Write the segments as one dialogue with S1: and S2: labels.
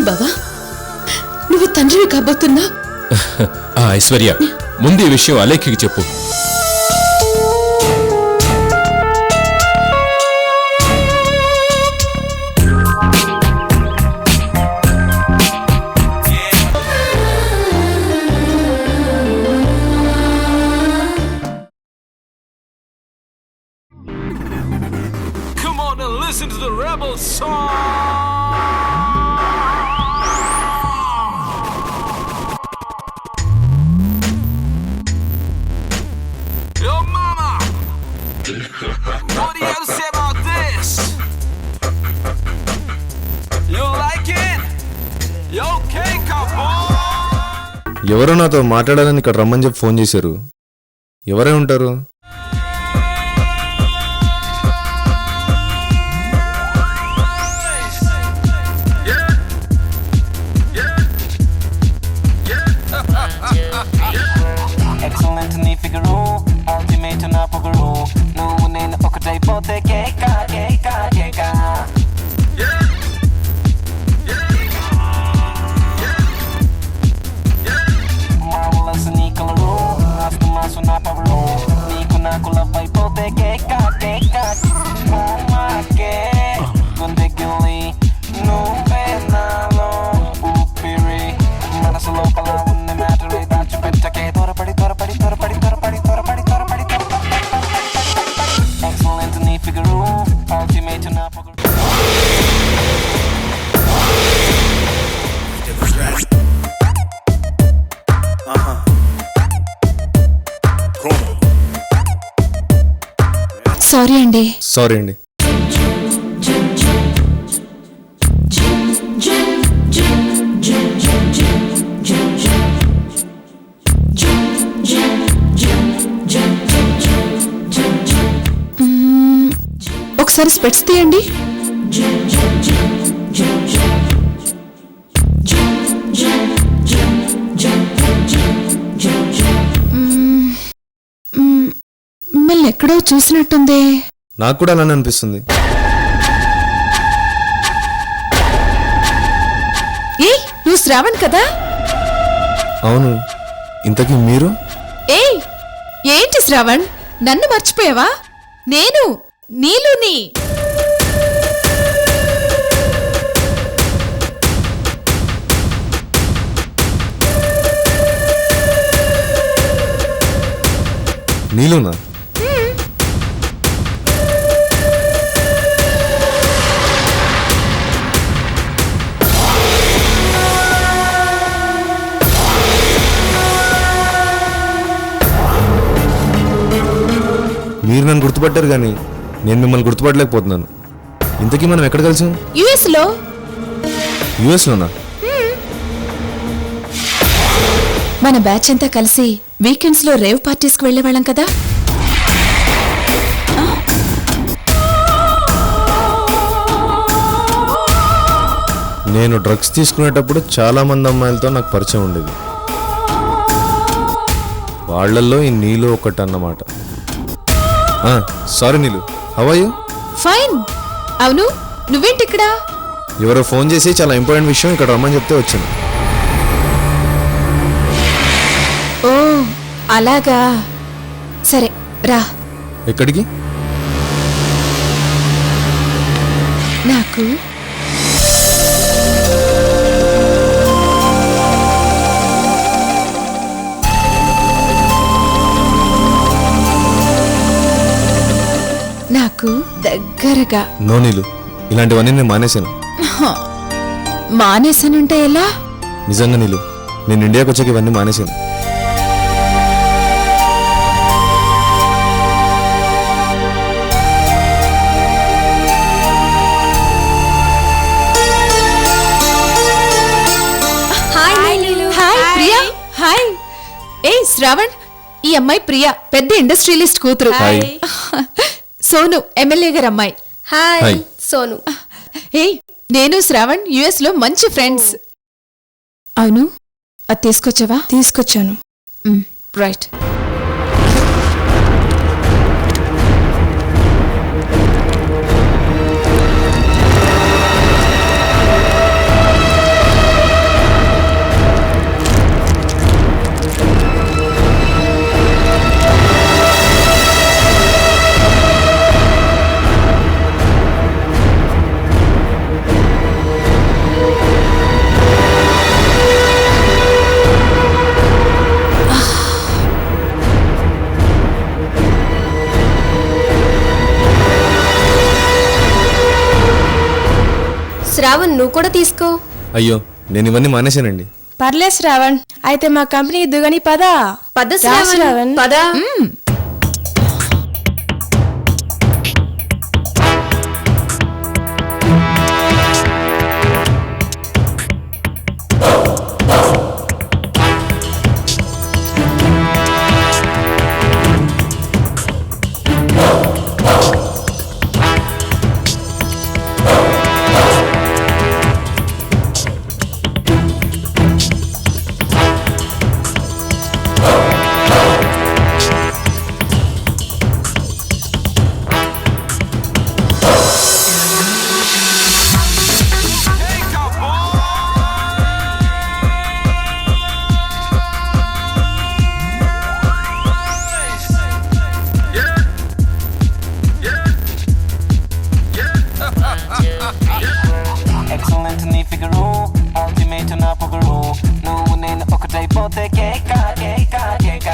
S1: బావా, నువ్వు తండ్రివి కాబోతున్నా.
S2: ఐశ్వర్య, ముందు ఈ విషయం అలేఖ్యకి చెప్పు.
S3: Listen to the rebel song. Yo mama, what do you have to say about this? You like it? You okay, cowboy?
S4: ఎవరో నాతో మాట్లాడాలని ఇక్కడ రమ్మని చెప్పి ఫోన్ చేశారు. ఎవరై ఉంటారు?
S3: Excellent నీ ఫిగరు, అల్టిమేట్ నా పొగరు, నువ్వు నేను ఒకటైపోతే కేకా కేకా కేకా. Marvelous నీ కలరు, అస్తు మాసు నా పవరు, నీకు నాకు లవ్ అయిపోతే కేకా కేకా. మాకే గుండె గిల్లి నువ్వే నాలో ఊపిరి, మనసు లోపల ఉన్న మ్యాటరే దాచిపెట్టకే త్వరపడి త్వరపడి త్వరపడి త్వరపడి త్వరపడి త్వరపడి. ఎక్సలెంట్ నీ ఫిగరు, అల్టిమేట్ నా పొగరు.
S1: సారీ అండి.
S4: సారీ అండి.
S1: ఒకసారి స్పెట్స్ తీయండి. మిమ్మల్ని ఎక్కడో చూసినట్టుంది.
S4: నాకు కూడా అలానే అనిపిస్తుంది.
S1: ఏ నువ్వు శ్రావణ్ కదా?
S4: అవును. ఇంతకీ మీరు?
S1: ఏయ్ ఏంటి శ్రావణ్, నన్ను మర్చిపోయావా? నేను నీలుని.
S4: నీలునా? మీరు నన్ను గుర్తుపట్టారు కానీ నేను మిమ్మల్ని గుర్తుపట్టలేకపోతున్నాను. ఇంతకీ మనం ఎక్కడ కలిసాం?
S1: యుఎస్లో.
S4: యుఎస్లోనా?
S1: మన బ్యాచ్ అంతా కలిసి వీకెండ్స్ లో రేవ్ పార్టీస్ కి వెళ్లేవాళ్ళం కదా.
S4: నేను డ్రగ్స్ తీసుకునేటప్పుడు చాలా మంది అమ్మాయిలతో నాకు పరిచయం ఉండేది. వాళ్ళల్లో ఈ నీలు ఒకటి అన్నమాట. Sorry Neelu, how are you?
S1: Fine. అవును, నువ్వేంటి ఇక్కడ?
S4: ఎవరో ఫోన్ చేసి చాలా ఇంపార్టెంట్ విషయం ఇక్కడ రమ్మని చెప్తే వచ్చాను.
S1: ఓ అలాగా, సరే రా.
S4: ఎక్కడికి?
S1: నాకు నాకు దగ్గరగా.
S4: నో నీలు, ఇలాంటివన్నీ నేను మానేశాను.
S1: మానేసానంటే ఎలా?
S4: నిజంగా నీలు, నేను ఇండియాకి వచ్చాక ఇవన్నీ మానేశాను.
S1: హాయ్ ప్రియా. హాయ్. ఏ శ్రావణ్, ఈ అమ్మాయి ప్రియా, పెద్ద ఇండస్ట్రియలిస్ట్ కూతురు.
S4: హాయ్.
S1: సోను, ఎమ్మెల్యే గారు అమ్మాయి.
S4: హాయ్
S1: సోను. ఏ నేను శ్రావణ్ యుఎస్ లో మంచి ఫ్రెండ్స్. అవును, అది తీసుకొచ్చావా?
S5: తీసుకొచ్చాను.
S1: రైట్.
S5: శ్రావణ్ నువ్వు కూడా తీసుకో.
S4: అయ్యో నేను ఇవన్నీ మానేశానండి.
S6: పర్లే శ్రావణ్, అయితే మా కంపెనీ దుగని పదా.
S5: పద
S6: రా
S5: శ్రావణ్ పద.
S3: Excellent నీ ఫిగరు అల్టిమేట్ నా పొగరు నువ్వు నేను ఒకటైపోతే కేక కేక కేక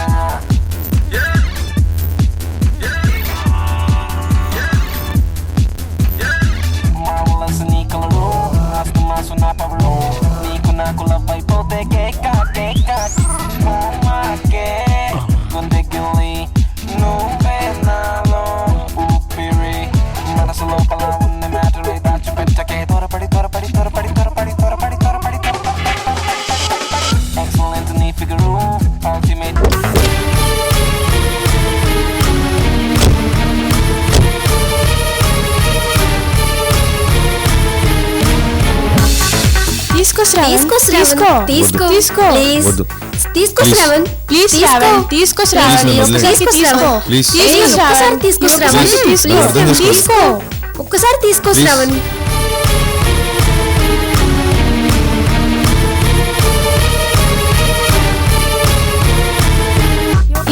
S3: మార్వలస్ నీ కలరు అస్తమాసు నా పవరు నీకు నాకు లవ్ అయిపోతే కేక కేక మాకే గుండెగిల్లి నువ్వే నాలో ఊపిరి మనసు లోపల ఉన్న మ్యాటరే దాచిపెట్టకే త్వరపడి త్వరపడి త్వరపడి త్వరపడి త్వరపడి త్వరపడి ఎక్సలెంట్ నీ ఫిగరు అల్టిమేట్
S6: తీసుకో శ్రావణ్,
S5: తీసుకో శ్రావణ్ తీసుకో
S6: తీసుకో.
S5: ప్లీజ్
S4: వద్దు.
S5: తీసుకో
S4: Please.
S5: శ్రావణ్
S6: ప్లీజ్ శ్రావణ్, తీసుకో శ్రావణ్,
S4: Please,
S6: ఒక్కసారి
S5: తీసుకో
S6: తీసుకో.
S5: శ్రావణ్.
S4: ప్లీజ్
S5: ఏయ్, ఒక్కసారి తీసుకో శ్రావణ్
S4: Please.
S5: ప్లీజ్
S4: అర్థం చేసుకో.
S6: తీసుకో.
S5: ఒక్కసారి తీసుకో
S4: Please.
S5: శ్రావణ్.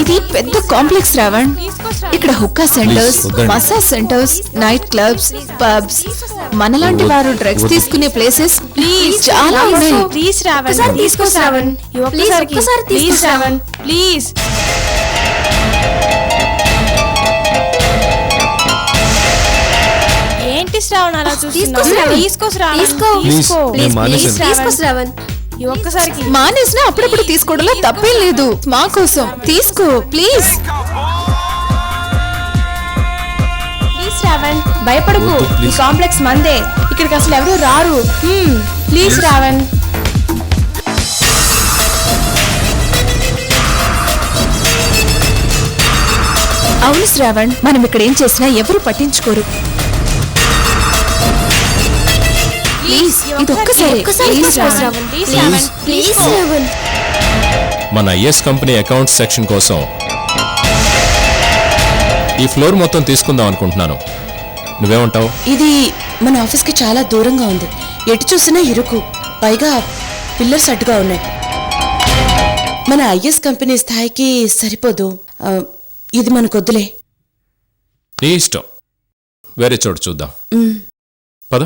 S1: ఇది పెద్ద కాంప్లెక్స్ శ్రావణ్. ఇక్కడ హుక్కా సెంటర్స్,
S4: వద్దండి.
S1: Massage centres, night clubs, pubs, మనలాంటి వారు డ్రగ్స్
S4: వద్దు.
S1: తీసుకునే ప్లేసెస్
S6: ప్లీజ్
S1: చాలా ఉన్నాయి.
S6: ప్లీజ్ శ్రావణ్,
S5: ఒక్కసారి తీసుకో శ్రావణ్.
S6: ఈ
S5: ప్లీజ్
S6: ఒక్కసారికి.
S5: ఒక్కసారి తీసుకో
S6: ప్లీజ్
S5: శ్రావణ్.
S6: శ్రావణ్, ప్లీజ్. ఏంటి శ్రావణ్ అలా
S5: తీసుకో
S6: చూస్తున్నావు?
S5: శ్రావణ్.
S6: తీసుకో శ్రావణ్,
S5: తీసుకో.
S6: తీసుకో.
S4: Please. నేను
S5: ప్లీజ్
S4: మానేశాను.
S5: తీసుకో శ్రావణ్.
S6: ఈ ఒక్కసారికి.
S1: మానేసినా అప్పుడప్పుడు తీసుకోవడంలో తప్పేం లేదు. మా కోసం తీసుకో ప్లీజ్.
S6: ప్లీజ్ శ్రావణ్, భయపడకు.
S4: వద్దు,
S6: ఈ
S4: please.
S6: కాంప్లెక్స్ మందే, ఇక్కడికి అసలు ఎవరు రారు. ప్లీజ్ శ్రావణ్.
S1: అవును శ్రావణ్, మనం ఇక్కడ ఏం చేసినా ఎవరు పట్టించుకోరు. ప్లీజ్ ఇది ఒక్కసారి
S5: ఒక్కసారి
S1: ప్లీజ్
S5: తీసుకో
S1: శ్రావణ్.
S5: శ్రావణ్.
S6: Please Shravan,
S5: please Shravan.
S2: మన ఐఎస్ కంపెనీ అకౌంట్స్ సెక్షన్ కోసం ఈ ఫ్లోర్ మొత్తం తీసుకుందాం అనుకుంటున్నాను. నువ్వేమంటావు?
S7: ఇది మన ఆఫీస్కి చాలా దూరంగా ఉంది. ఎటు చూసినా ఇరుకు, పైగా పిల్లర్స్ అడ్డుగా ఉన్నాయి. మన ఐఎస్ కంపెనీ స్థాయికి సరిపోదు. ఇది మనకొద్దులే.
S2: నీ ఇష్టం, వేరే చోటు చూద్దాం. పద.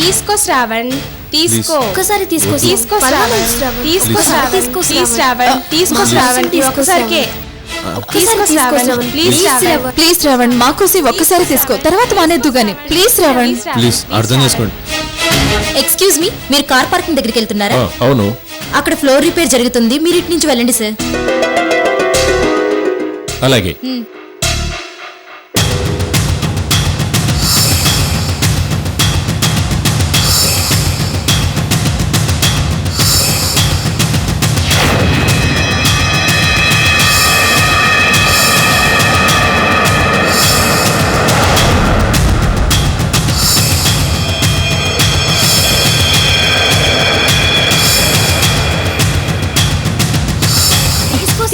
S6: తీసుకో శ్రావణ్, తీసుకో.
S5: ఒక్కసారి తీసుకో
S4: వద్దు.
S6: తీసుకో
S5: పర్వాలేదు
S6: శ్రావణ్,
S5: శ్రావణ్.
S6: తీసుకో
S4: Please.
S6: శ్రావణ్,
S5: తీసుకో
S6: ప్లీజ్
S5: శ్రావణ్.
S6: శ్రావణ్, తీసుకో
S5: మా
S6: శ్రావణ్. ఈ
S5: తీసుకో
S6: ఒక్కసారికే. తీసుకో
S5: తీసుకో
S6: Shravan,
S5: Shravan.
S6: Please
S5: please
S6: Shravan.
S5: Shravan.
S1: Please Shravan, మా కోసం ఒక్కసారి తీసుకో, తర్వాత మానేద్దు గాని. ప్లీజ్ శ్రావణ్.
S4: ప్లీజ్ అర్థం చేసుకోండి.
S8: ఎక్స్క్యూజ్ మీ, మీరు కార్ పార్కింగ్ దగ్గరికి వెళ్తున్నారా?
S2: అవును.
S8: అక్కడ ఫ్లోర్ రిపేర్ జరుగుతుంది, మీరు ఇటు నుంచి వెళ్ళండి సార్.
S2: అలాగే.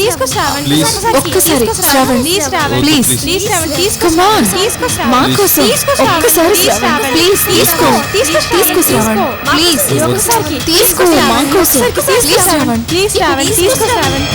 S6: తీసుకో శ్రావణ్,
S4: Please.
S1: ఒక్కసారి
S6: తీసుకో
S1: Shravan.
S6: Please Shravan,
S1: please.
S6: Please Shravan, తీసుకో
S1: Come on.
S6: శ్రావణ్, తీసుకో శ్రావణ్.
S1: మా కోసం
S6: తీసుకో శ్రావణ్,
S1: ఒక్కసారి
S6: ప్లీజ్
S1: శ్రావణ్,
S6: శ్రావణ్.
S1: ప్లీజ్ తీసుకో.
S6: తీసుకో
S1: తీసుకో శ్రావణ్, ప్లీజ్
S6: ఈ ఒక్కసారికి.
S1: తీసుకో మా కోసం. ప్లీజ్ శ్రావణ్.
S6: ప్లీజ్ శ్రావణ్, తీసుకో శ్రావణ్.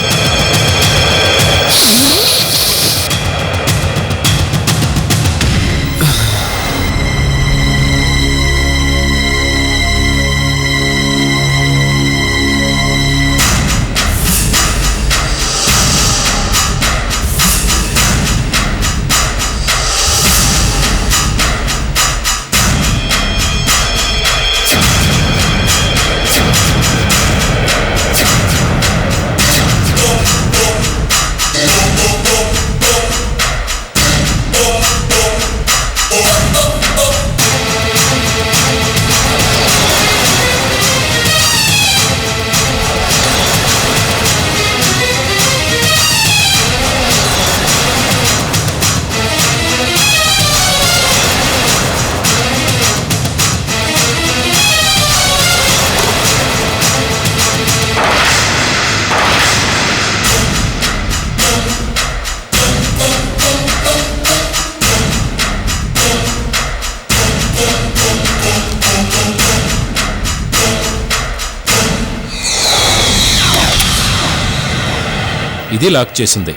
S2: ఇది లాక్ చేసింది.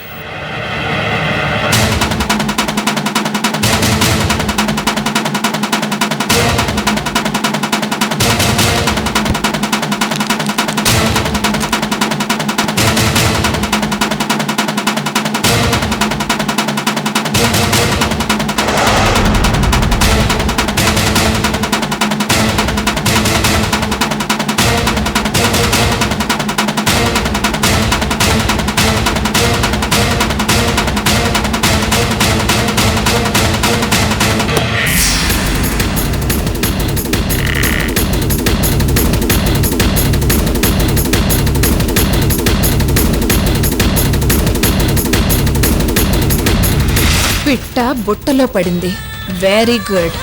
S1: పిట్ట బుట్టలో పడింది. Very good.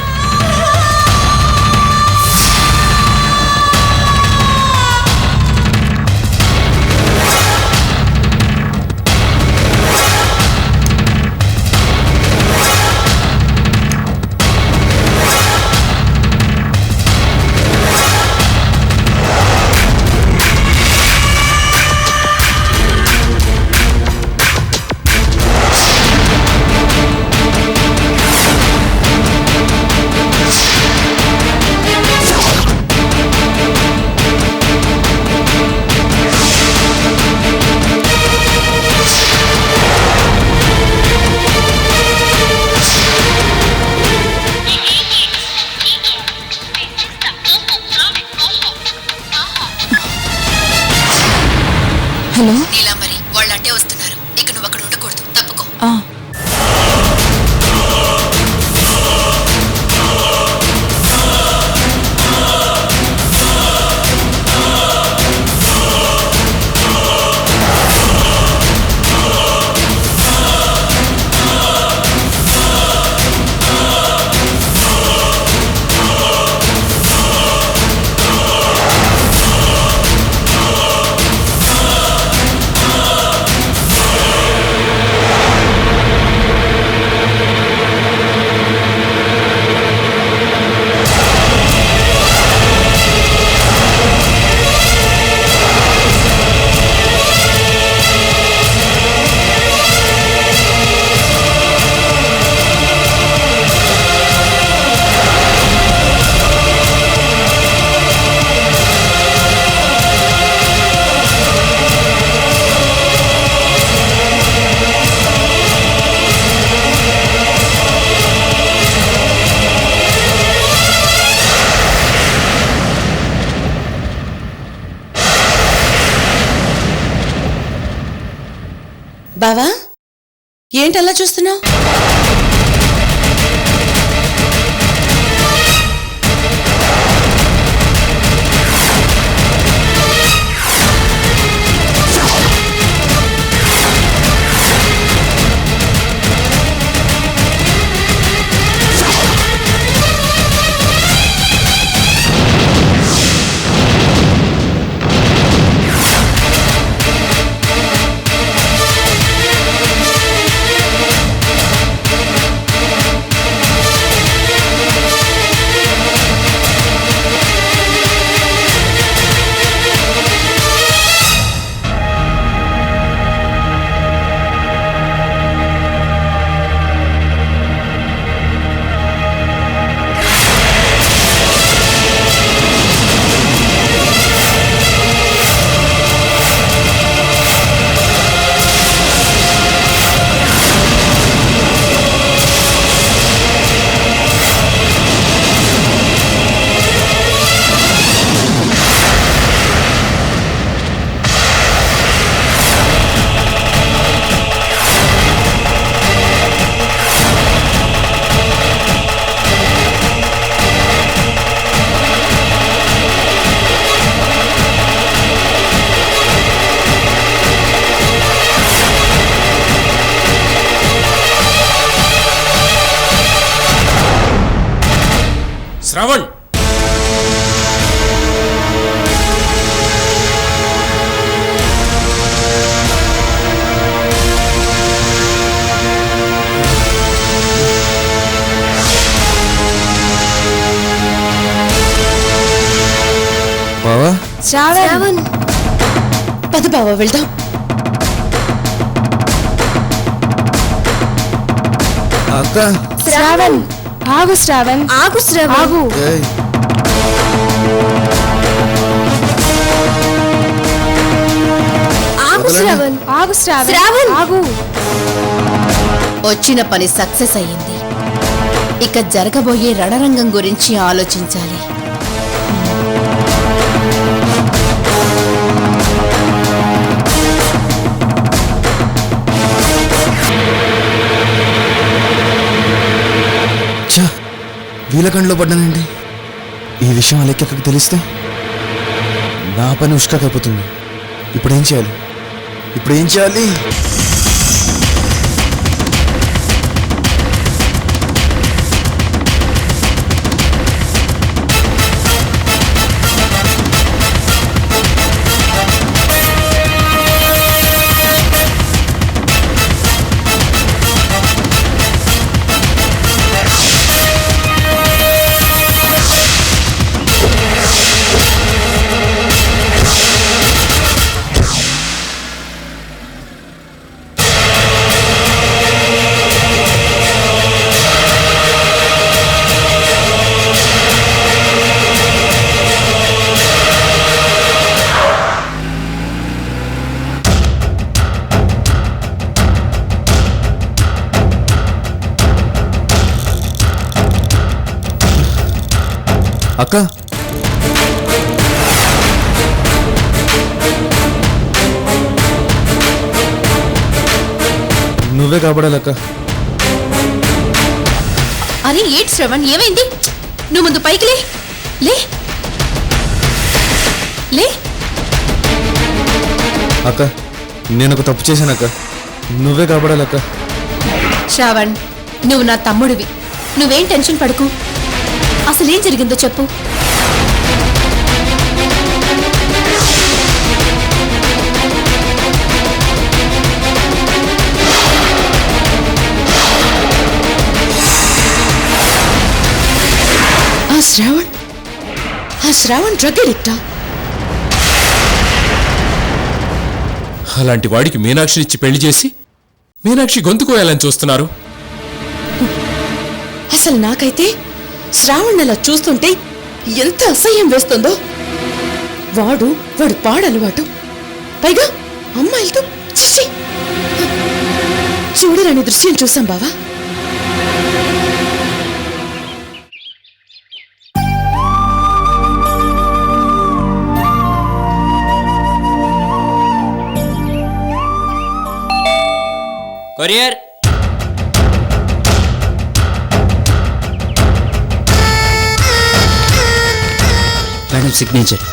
S1: హలో
S8: నీలాంబరి, వాళ్ళు అట్టే వస్తున్నారు. ఇక నువ్వు అక్కడ ఉండకూడదు, తప్పుకో.
S7: బావా, ఏంటలా చూస్తున్నావు?
S2: శ్రావణ్,
S4: బావా
S5: శ్రావణ్,
S7: పద బావా, వెళ్దాం.
S4: అక్క
S6: శ్రావణ్ ఆగు శ్రావణ్
S5: ఆగు శ్రావణ్
S6: ఆగు
S4: ఏయ్,
S5: ఆగు శ్రావణ్
S6: ఆగు శ్రావణ్
S5: శ్రావణ్!
S6: ఆగు
S7: వచ్చిన పని సక్సెస్ అయ్యింది. ఇక జరగబోయే రణరంగం గురించి ఆలోచించాలి.
S4: ఛా, వీళ్ళ కంట్లో పడ్డానండి. ఈ విషయం అలెక్కకి తెలిస్తే నా పని ఉష్కైపోతుంది. ఇప్పుడేం చేయాలి? ఇప్పుడేం చేయాలి? అక్క నువ్వే కాపాడాలక్క.
S8: అని ఏంటి శ్రవణ్, ఏమైంది? నువ్వు ముందు పైకి లే లే లే.
S4: అక్క నేను ఒక తప్పు చేశానక్క. నువ్వే కాపాడాలక్క.
S8: శ్రావణ్, నువ్వు నా తమ్ముడివి. నువ్వేం టెన్షన్ పడకు. అసలేం జరిగిందో చెప్పు.
S7: ఆ శ్రావణ్ డ్రగ్ ఎడిక్టా?
S2: అలాంటి వాడికి మీనాక్షినిచ్చి పెళ్లి చేసి మీనాక్షి గొంతుకోయాలని చూస్తున్నారు.
S7: అసలు నాకైతే శ్రావణ్ అలా చూస్తుంటే ఎంత అసహ్యం వేస్తుందో. వాడు పాడలవాటు, పైగా అమ్మాయిలతో చిచ్చి. చూడరాని దృశ్యం చూసాం బావా.
S9: Courier madam signature.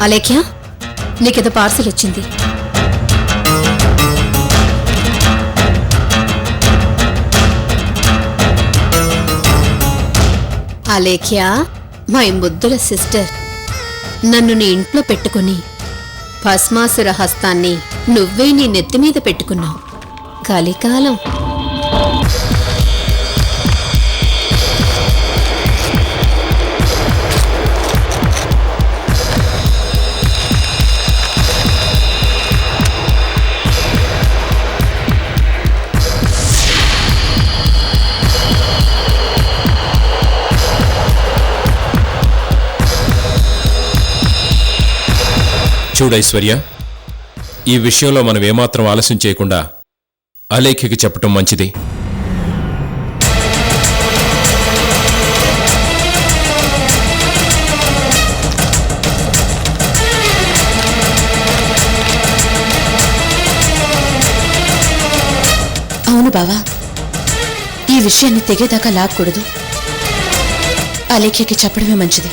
S8: అలేఖ్య, నీకేదో పార్సిల్ వచ్చింది. అలేఖ్య, మా ముద్దుల సిస్టర్ నన్ను నీ ఇంట్లో పెట్టుకుని భస్మాసుర హస్తాన్ని నువ్వే నీ నెత్తి మీద పెట్టుకున్నావు. కలికాలం.
S2: చూడు ఐశ్వర్య, ఈ విషయంలో మనం ఏమాత్రం ఆలస్యం చేయకుండా అలేఖ్యకి చెప్పటం మంచిది.
S7: అవును బావా, ఈ విషయాన్ని తెగేదాకా లాక్కూడదు. అలేఖ్యకి చెప్పడమే మంచిది.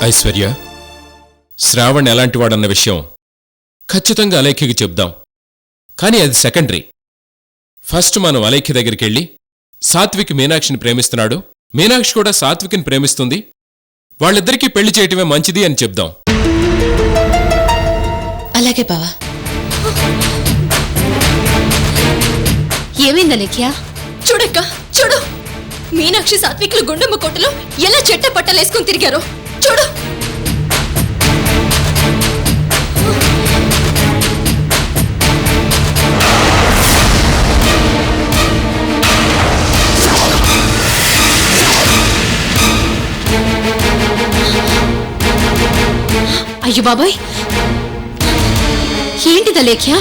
S2: ఐశ్వర్య, శ్రావణ్ ఎలాంటివాడన్న విషయం ఖచ్చితంగా అలేఖ్యకి చెప్దాం. కానీ అది సెకండరీ. ఫస్ట్ మనం అలేఖ్య దగ్గరికెళ్ళి సాత్విక్ మీనాక్షిని ప్రేమిస్తున్నాడు, మీనాక్షి కూడా సాత్విక్ని ప్రేమిస్తుంది, వాళ్ళిద్దరికీ పెళ్లి చేయటమే మంచిది అని చెప్దాం.
S7: అలాగే బావా.
S8: ఏమైంది అలేఖ్య?
S5: చూడక్క చూడు, మీనాక్షి సాత్వికులు గుండమ్మ కోటలో ఎలా చెట్ట పట్టలేసుకుని తిరిగారో చూడు.
S8: అయ్యో బాబాయ్, ఏంటిది అలేఖ్య?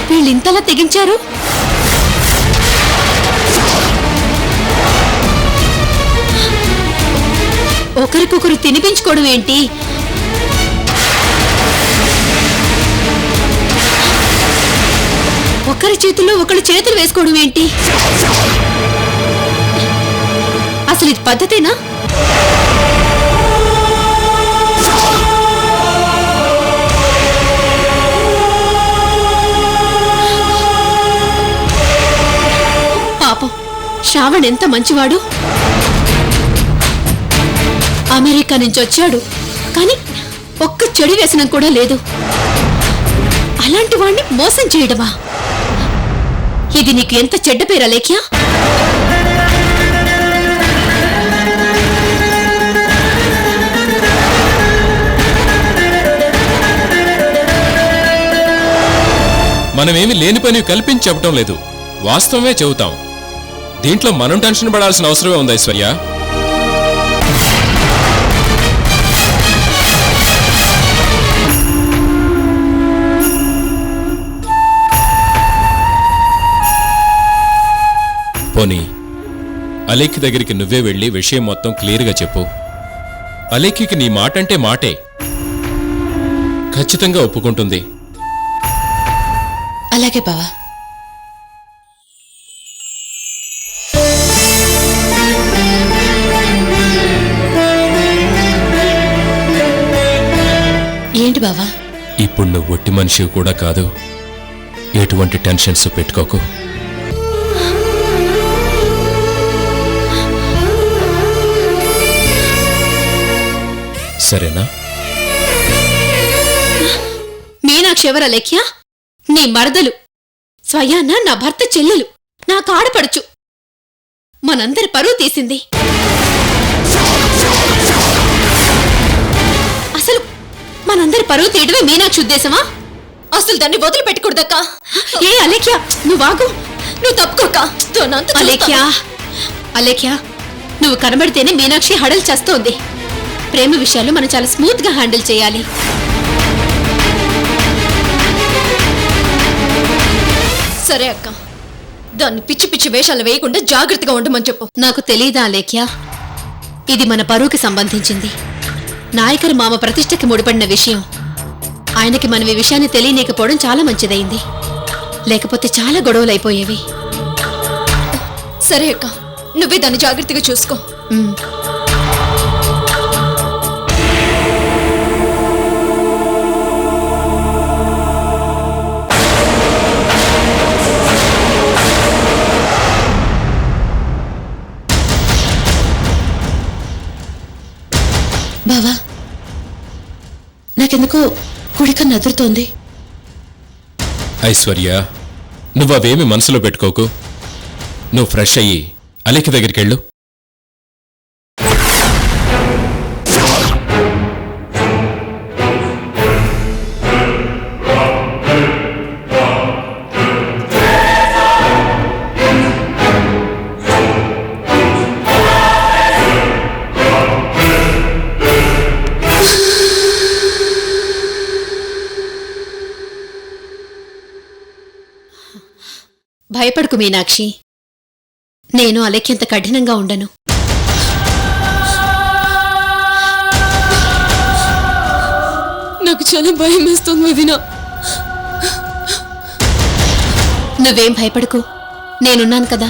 S8: వీళ్ళింతలా తెగించారు? ఒకరికొకరు తినిపించుకోవడం ఏంటి? ఒకరి చేతుల్లో ఒకరి చేతులు వేసుకోవడం ఏంటి? అసలు ఇది పద్ధతేనా? పాపం, శ్రావణ్ ఎంత మంచివాడు. అమెరికా నుంచి వచ్చాడు, కానీ ఒక్క చెడు వ్యసనం కూడా లేదు. అలాంటి వాణ్ణి మోసం చేయడమా? ఇది నీకు ఎంత చెడ్డ పేరు అలేఖ్య?
S2: మనమేమి లేని పని కల్పించి చెప్పటం లేదు, వాస్తవమే చెబుతాం. దీంట్లో మనం టెన్షన్ పడాల్సిన అవసరమే ఉంది ఐశ్వర్య. పోనీ అలేఖ్య దగ్గరికి నువ్వే వెళ్ళి విషయం మొత్తం క్లియర్గా చెప్పు. అలేఖ్యకి నీ మాట అంటే మాటే, ఖచ్చితంగా ఒప్పుకుంటుంది.
S7: అలాగే బావా. ఏంటి బావా?
S2: ఇప్పుడు నువ్వు ఒట్టి మనిషి కూడా కాదు, ఎటువంటి టెన్షన్స్ పెట్టుకోకు. సరేనా?
S8: మీనాక్షి ఎవరు అలేఖ్య? నీ మరదలు, స్వయాన నా భర్త చెల్లెలు, నా కాడపడుచు. మనందరి పరువు తీసింది. అసలు మనందరి పరువు తీయడమే మీనాక్షి ఉద్దేశమా?
S5: అసలు దాన్ని వదిలిపెట్టకూడదక్క.
S8: ఏ అలేఖ్య, నువ్వాగు,
S5: నువ్వు తప్పుకోక.
S8: అలేఖ్య, అలేఖ్య, నువ్వు కనబడితేనే మీనాక్షి హడలు చేస్తోంది. ప్రేమ విషయాలు మనం చాలా స్మూత్ గా హ్యాండిల్ చేయాలి.
S5: సరే అక్క, దాన్ని పిచ్చి పిచ్చి వేషాలు వేయకుండా జాగ్రత్తగా ఉండమని చెప్పు.
S8: నాకు తెలీదా అలేఖ్య? ఇది మన పరువుకి సంబంధించింది. నాయకరు మామ ప్రతిష్టకి ముడిపడిన విషయం. ఆయనకి మనం ఈ విషయాన్ని తెలియనీకపోవడం చాలా మంచిదైంది, లేకపోతే చాలా గొడవలు అయిపోయేవి.
S5: సరే అక్క, నువ్వే దాన్ని జాగ్రత్తగా చూసుకో.
S7: బావా, నాకెందుకో కుడికన్ను అదురుతోంది.
S2: ఐశ్వర్య, నువ్వవేమి మనసులో పెట్టుకోకు. నువ్వు ఫ్రెష్ అయ్యి అలేఖ్య దగ్గరికెళ్ళు.
S8: భయపడుకు మీనాక్షి, నేను అలేఖ్యంత కఠినంగా ఉండను.
S5: నాకు చాలా భయం వేస్తుంది వదినా.
S8: నువ్వేం భయపడకు, నేనున్నాను కదా.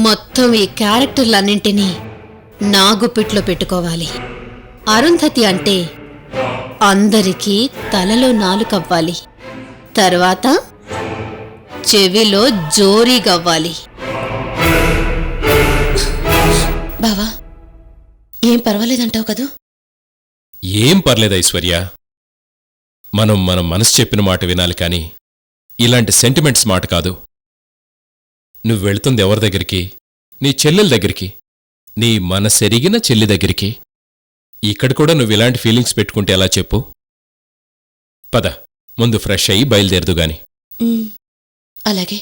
S8: మొత్తం మొత్తం ఈ క్యారెక్టర్లన్నింటినీ నా గుప్పిట్లో పెట్టుకోవాలి. అరుంధతి అంటే అందరికీ తలలో నాలుకవ్వాలి, తర్వాత చెవిలో జోరీగవ్వాలి.
S7: బావా, ఏం పర్వాలేదంటావు కదూ?
S2: ఏం పర్లేదు ఐశ్వర్య. మనం మన మనసు చెప్పిన మాట వినాలి కాని ఇలాంటి సెంటిమెంట్స్ మాట కాదు. నువ్వు వెళుతుంది ఎవరి దగ్గరికి? నీ చెల్లెల దగ్గరికి, నీ మనసెరిగిన చెల్లి దగ్గరికి. ఇక్కడ కూడా నువ్వు ఇలాంటి ఫీలింగ్స్ పెట్టుకుంటే ఎలా చెప్పు? పద, ముందు ఫ్రెష్ అయ్యి బయలుదేరదుగాని.
S7: అలాగే.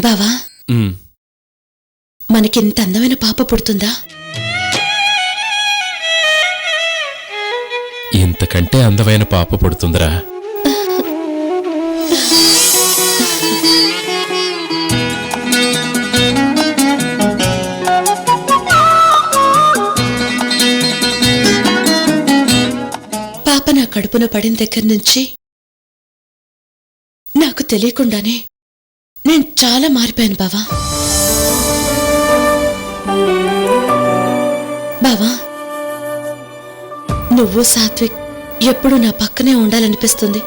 S7: బావా, మనకింత అందమైన పాప పుడుతుందా?
S2: ఇంతకంటే అందమైన పాప పుడుతుందిరా.
S7: పాప నా కడుపున పడిన దగ్గర నుంచి నాకు తెలియకుండానే నేను చాలా మారిపోయాను బావా. బావా, నువ్వు సాత్విక్ ఎప్పుడూ నా పక్కనే ఉండాలనిపిస్తుంది.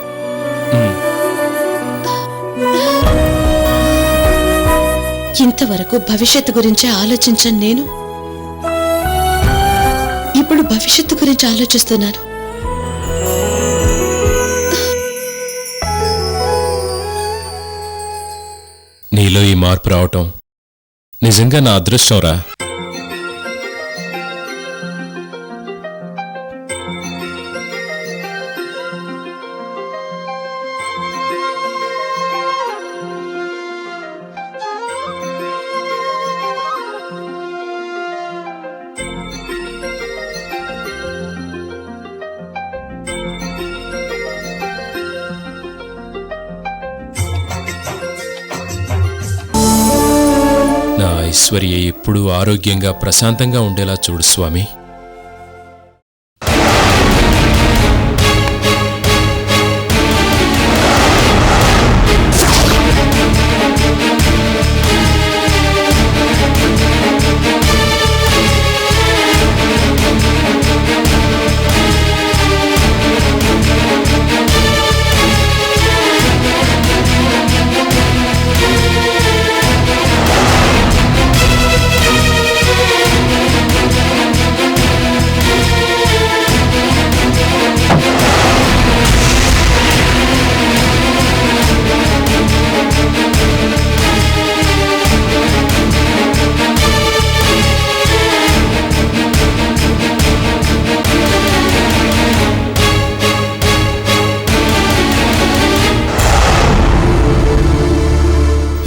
S7: ఇంతవరకు భవిష్యత్తు గురించి ఆలోచించను నేను, ఇప్పుడు భవిష్యత్తు గురించి ఆలోచిస్తున్నాను.
S2: నీలో ఈ మార్పు రావటం నిజంగా నా అదృష్టంరా. నా ఐశ్వర్య ఎప్పుడూ ఆరోగ్యంగా ప్రశాంతంగా ఉండేలా చూడు స్వామి.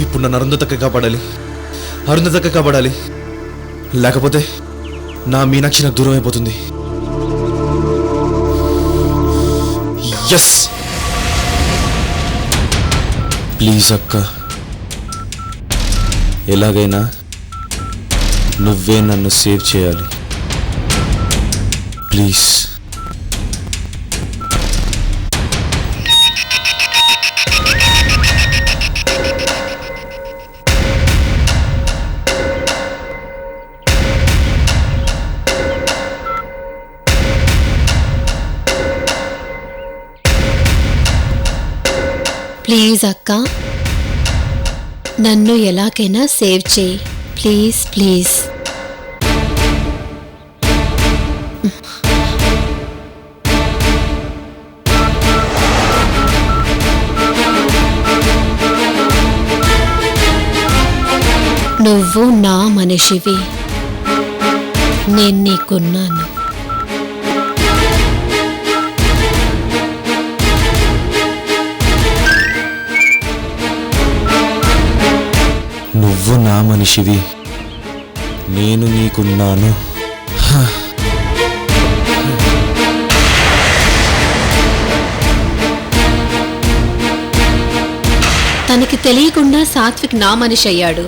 S4: ఇప్పుడు నన్ను అరుంధతక్క కాపాడాలి, అరుంధతక్క కాపాడాలి. లేకపోతే నా మీనాక్షి నాకు దూరం అయిపోతుంది. ఎస్, ప్లీజ్ అక్క, ఎలాగైనా నువ్వే నన్ను సేవ్ చేయాలి ప్లీజ్.
S8: ప్లీజ్ అక్క, నన్ను ఎలాగైనా సేవ్ చేయి ప్లీజ్ ప్లీజ్. నువ్వు నా మనిషివి, నేను నీకున్నాను.
S4: నువ్వు నా మనిషివి, నేను నీకున్నాను.
S8: తనకి తెలియకుండా సాత్విక్ నా మనిషి అయ్యాడు,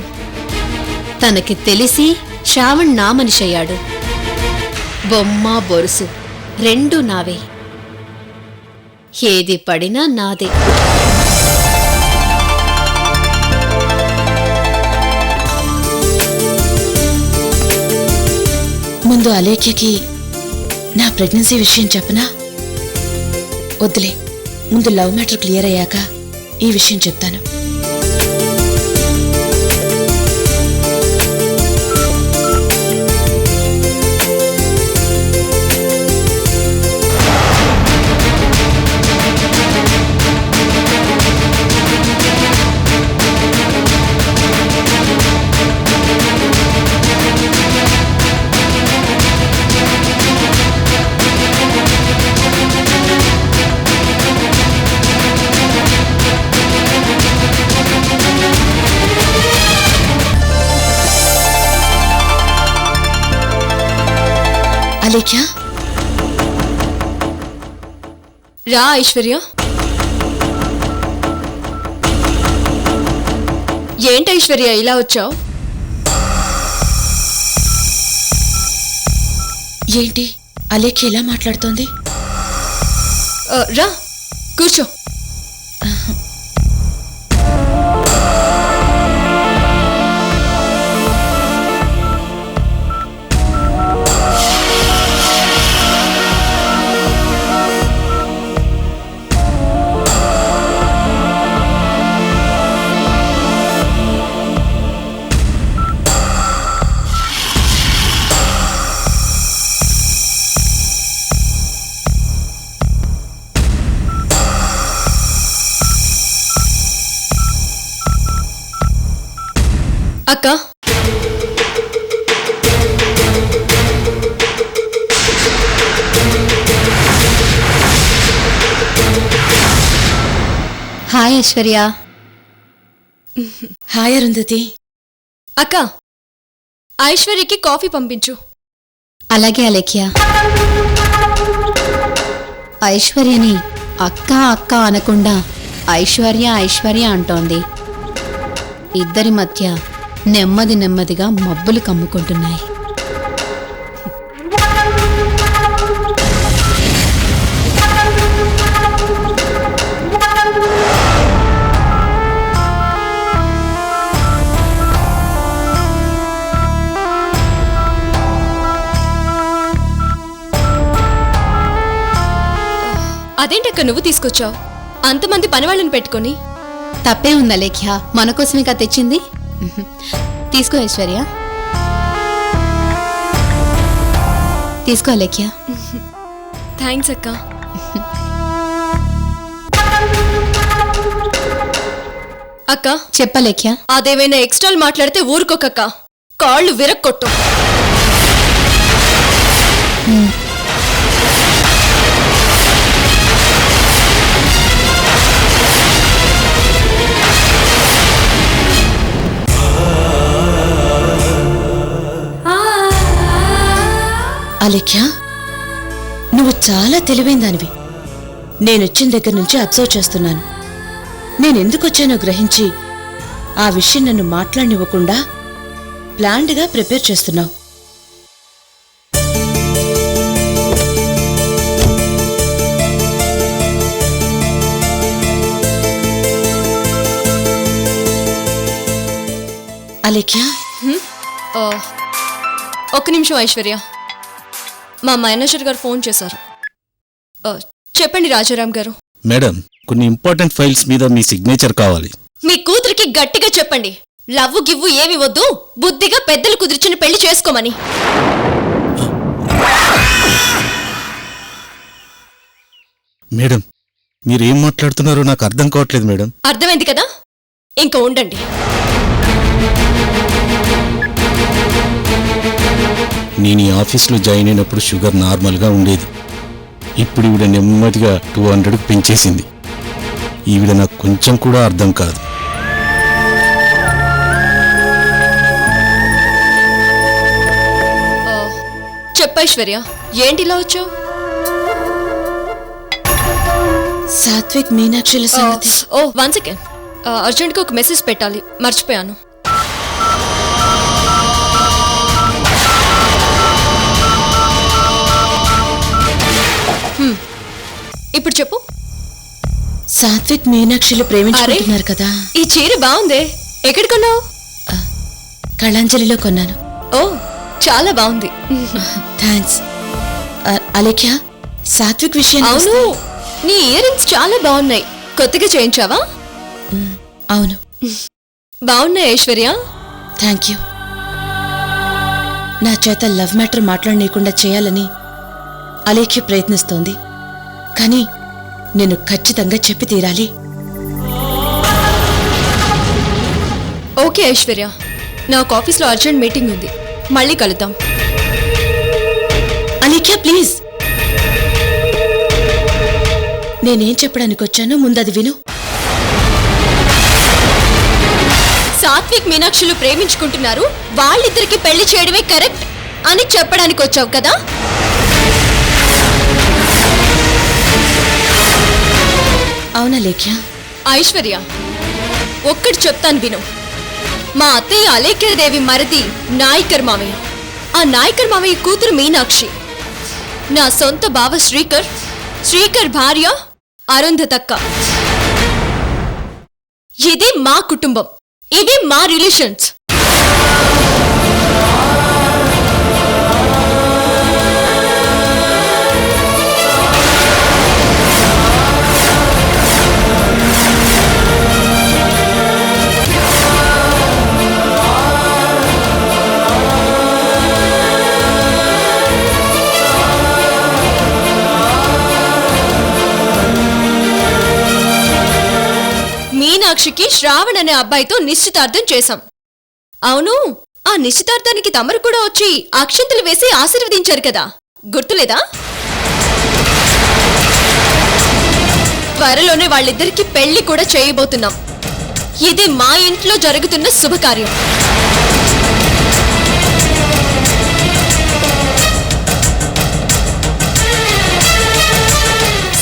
S8: తనకి తెలిసి శ్రావణ్ నా మనిషి అయ్యాడు. బొమ్మ బొరుసు రెండు నావే, ఏది పడినా నాదే.
S7: ముందు అలేఖ్యకి నా ప్రెగ్నెన్సీ విషయం చెప్పనా? వద్దులే, ముందు లవ్ మ్యాటర్ క్లియర్ అయ్యాక ఈ విషయం చెప్తాను. అలేఖ్య,
S5: రా ఐశ్వర్య. ఏంటి ఐశ్వర్య ఇలా వచ్చావు?
S7: ఏంటి అలేఖ్య ఇలా మాట్లాడుతోంది?
S5: రా కూర్చో. అక్క,
S8: హాయ్ ఐశ్వర్య.
S7: హాయ్ అరుంధతి.
S5: అక్క ఐశ్వర్యకి కాఫీ పంపించు.
S8: అలాగే అలేఖ్య. ఐశ్వర్యని అక్క అక్క అనకుండా ఐశ్వర్య ఐశ్వర్య అంటోంది. ఇద్దరి మధ్య నెమ్మది నెమ్మదిగా మబ్బులు కమ్ముకుంటున్నాయి.
S5: అదేంటక్క నువ్వు తీసుకొచ్చావు అంతమంది పనివాళ్ళని పెట్టుకొని?
S8: తప్పే ఉంది అలేఖ్య, మన కోసమే కదా తెచ్చింది. తీసుకో ఐశ్వర్య, తీసుకో అలేఖ్య.
S5: థ్యాంక్స్ అక్క. అక్క
S8: చెప్పలేఖ్య.
S5: అదేమైనా ఎక్స్ట్రాలు మాట్లాడితే ఊరుకోకక్క, కాళ్ళు విరక్కొట్టు.
S7: అలేఖ్య, నువ్వు చాలా తెలివైన దానివి. నేనొచ్చిన దగ్గర నుంచి అబ్జర్వ్ చేస్తున్నాను. నేనెందుకు వచ్చానో గ్రహించి ఆ విషయం నన్ను మాట్లాడనివ్వకుండా ప్లాన్డ్గా ప్రిపేర్ చేస్తున్నావు. అలేఖ్య,
S5: ఒక్క నిమిషం ఐశ్వర్య, మా మేనేజర్ గారు ఫోన్ చేశారు. చెప్పండి రాజారాం గారు.
S10: మేడం, కొన్ని ఇంపార్టెంట్ ఫైల్స్ మీద మీ సిగ్నేచర్ కావాలి.
S5: మీ కూతురికి గట్టిగా చెప్పండి, లవ్వు గివ్వు ఏమి వద్దు, బుద్ధిగా పెద్దలు కుదిర్చిన పెళ్లి చేసుకోమని.
S10: మేడం, మీరేం మాట్లాడుతున్నారో నాకు అర్థం కావట్లేదు మేడం.
S5: అర్థమైంది కదా, ఇంకా ఉండండి.
S10: నేను ఈ ఆఫీస్లో జాయిన్ అయినప్పుడు షుగర్ నార్మల్గా ఉండేది. ఇప్పుడు ఈవిడ నెమ్మదిగా 200కు పెంచేసింది. ఈవిడ నాకు కొంచెం కూడా అర్థం కాదు.
S5: చెప్పైశ్వర్య, ఏంటిలా వచ్చావు?
S7: సాత్విక్ మీనాక్షిల సంగతి.
S5: ఓ 1 సెకండ్, అర్జెంట్గా ఒక మెసేజ్ పెట్టాలి, మర్చిపోయాను. ఇప్పుడు చెప్పు.
S7: సాత్విక్ మీనాక్షిలు ప్రేమించుకుంటున్నారు కదా.
S5: ఈ చీర బాగుందే, ఎక్కడ కొన్నావు?
S7: కళాంజలిలో కొన్నాను.
S5: ఓ, చాలా బాగుంది.
S7: థ్యాంక్స్. అలేఖ్య, సాత్విక్ విషయం.
S5: అవును, నీ ఇయర్ రింగ్స్ చాలా బాగున్నాయి. కొత్తగా చేయించావా?
S7: అవును.
S5: బాగున్నాయి ఐశ్వర్య.
S7: Thank you. నా చేత లవ్ మ్యాటర్ మాట్లాడనీయకుండా చేయాలని అలేఖ్య ప్రయత్నిస్తోంది. కానీ నేను ఖచ్చితంగా చెప్పి తీరాలి.
S5: ఓకే ఐశ్వర్య, నాకు ఆఫీస్లో అర్జెంట్ మీటింగ్ ఉంది, మళ్ళీ కలుద్దాం.
S7: అలేఖ్య ప్లీజ్, నేనేం చెప్పడానికి వచ్చానో ముందది విను.
S5: సాత్విక్ మీనాక్షులు ప్రేమించుకుంటున్నారు, వాళ్ళిద్దరికి పెళ్లి చేయడమే కరెక్ట్ అని చెప్పడానికి వచ్చావు కదా.
S7: అవునా లేఖ్య?
S5: ఐశ్వర్య, ఒక్కటి చెప్తాను విను. మా అత్తయ్య అలేఖ్యదేవి మరిది నాయకర్ మామయ్య, ఆ నాయకర్ మామయ్య కూతురు మీనాక్షి, నా సొంత బావ శ్రీకర్, శ్రీకర్ భార్య అరుంధతక్క. ఇది మా కుటుంబం, ఇవి మా రిలేషన్స్. మీనాక్షికి శ్రావణ్ అనే అబ్బాయితో నిశ్చితార్థం చేశాం. అవును, ఆ నిశ్చితార్థానికి తమరు కూడా వచ్చి అక్షంతలు వేసి ఆశీర్వదించారు కదా, గుర్తులేదా? త్వరలోనే వాళ్ళిద్దరికి పెళ్లి కూడా చేయబోతున్నాం. ఇది మా ఇంట్లో జరుగుతున్న శుభకార్యం.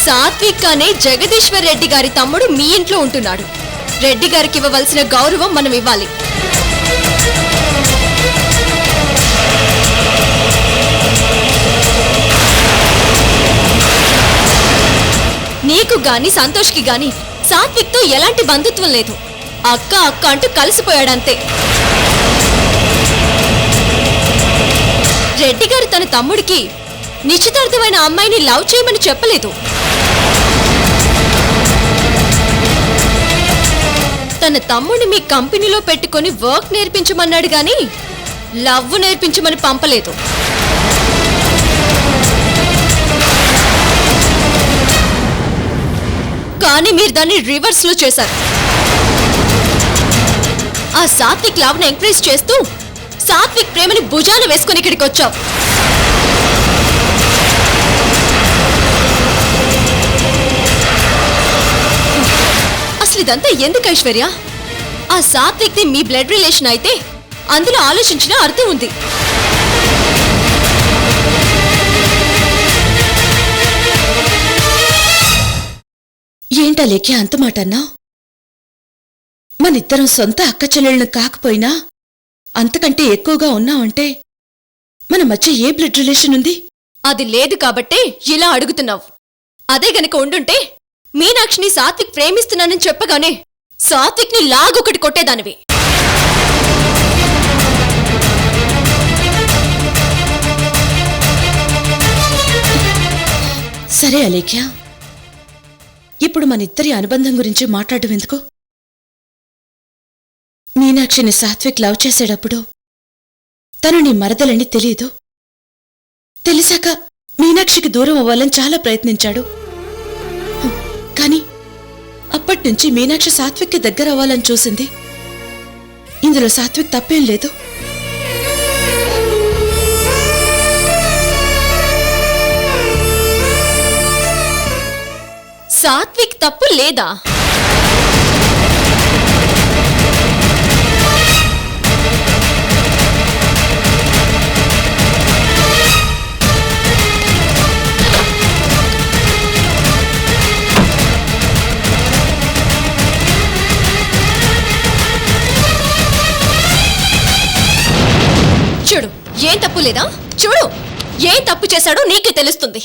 S5: సాత్విక్ అనే జగదీశ్వర్ రెడ్డి గారి తమ్ముడు మీ ఇంట్లో ఉంటున్నాడు. రెడ్డి గారికి ఇవ్వవలసిన గౌరవం మనం ఇవ్వాలి. నీకు గాని సంతోష్కి గాని సాత్విక్తో ఎలాంటి బంధుత్వం లేదు. అక్క అక్క అంటూ కలిసిపోయాడంతే. రెడ్డి గారు తన తమ్ముడికి నిశ్చితార్థమైన అమ్మాయిని లవ్ చేయమని చెప్పలేదు. తన తమ్ముడిని మీ కంపెనీలో పెట్టుకొని వర్క్ నేర్పించమన్నాడు గాని లవ్ నేర్పించమని పంపలేదు. కానీ మీరు దాన్ని రివర్స్ లో చేశారు. ఆ సాత్విక్ లవ్ ని ఎంకరేజ్ చేస్తూ సాత్విక్ ప్రేమని భుజాన వేసుకుని ఇక్కడికి వచ్చావు. అసలు ఇదంతా ఎందుకు ఐశ్వర్య? ఆ సాత్విక్ ది మీ బ్లడ్ రిలేషన్ అయితే అందులో ఆలోచించిన అర్థం ఉంది.
S7: ఏంటా లేఖ్య అంత మాట అన్నావు? మనిద్దరం సొంత అక్క చెల్లెళ్ళను కాకపోయినా అంతకంటే ఎక్కువగా ఉన్నావంటే మన మధ్య ఏ బ్లడ్ రిలేషన్ ఉంది?
S5: అది లేదు కాబట్టే ఇలా అడుగుతున్నావు. అదే గనక ఉండుంటే మీనాక్షిని సాత్విక్ ప్రేమిస్తున్నానని చెప్పగానే సాత్విక్ ని లాగొకటి కొట్టేదానివి.
S7: సరే అలేఖ్య, ఇప్పుడు మనిద్దరి అనుబంధం గురించి మాట్లాడడం ఎందుకు? మీనాక్షిని సాత్విక్ లవ్ చేసేటప్పుడు తను నీ మరదలని తెలీదు. తెలిసాక మీనాక్షికి దూరం అవ్వాలని చాలా ప్రయత్నించాడు. కాని అప్పట్నుంచి మీనాక్షి సాత్విక్కి దగ్గర అవ్వాలని చూసింది. ఇందులో సాత్విక్ తప్పేం లేదు.
S5: సాత్విక్ తప్పు లేదా? చూడు, ఏం తప్పు లేదా? చూడు, ఏం తప్పు చేశాడో నీకే తెలుస్తుంది.